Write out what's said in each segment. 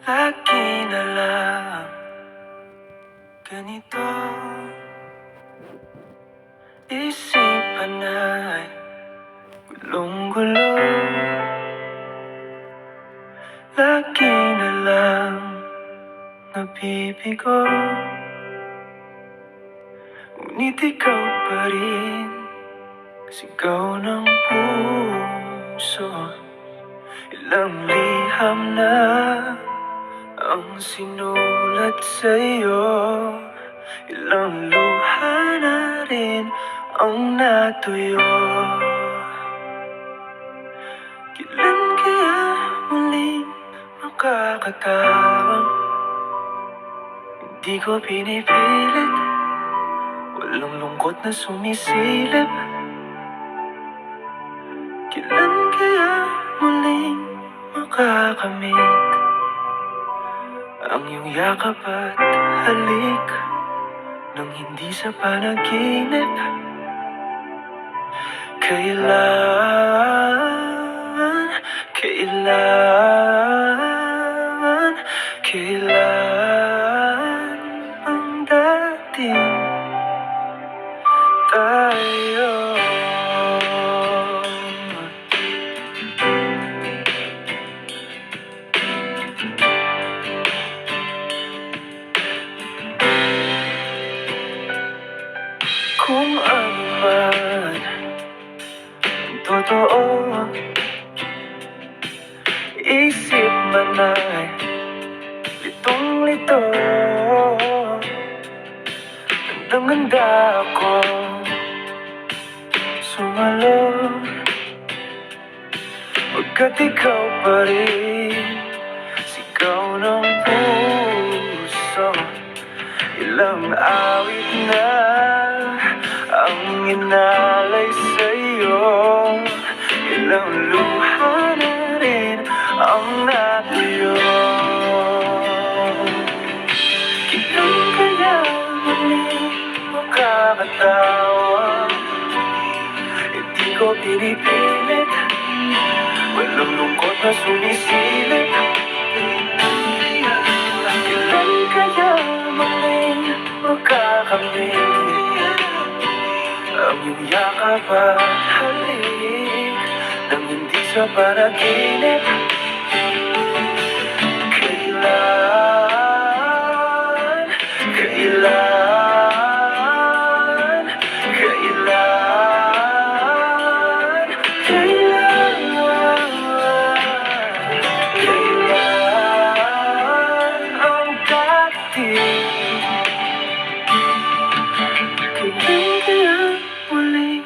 Lagi na lang ganito, isipan ay gulong-gulo. Lagi na lang nabibigo, ngunit ikaw pa rin sigaw ng puso. Ilang liham na ang sinulat sa'yo, ilang luha na rin ang natuyo. Kailan kaya muling makakatawang hindi ko pinipilit, walang lungkot na sumisilip. Kailan kaya muling makakamit ang iyong yakap at halik nang hindi sa panaginip? Kailan, kailan, kailan ang dating tayo? Kung ano man ang totoo, isip man ay litong-lito. Handang-handa ako sumalo, pagkat ikaw pa rin sigaw ng puso. Ilang awit na ang inalay sa'yo, ilang luha na rin ang natuyo. Kailan kaya muling makakatawa? Hindi ko pinipilit, walang lungkot na sumisilip. Kailan kaya muling makakamit ang iyong yakap at halik nang hindi sa panaginip? Kailan, kailan, kailan, kailan, kailan ang dating? Kailan kaya muling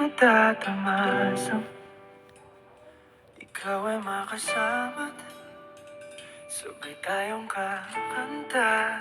matatamasang ikaw ay makasama't sabay tayong kakanta?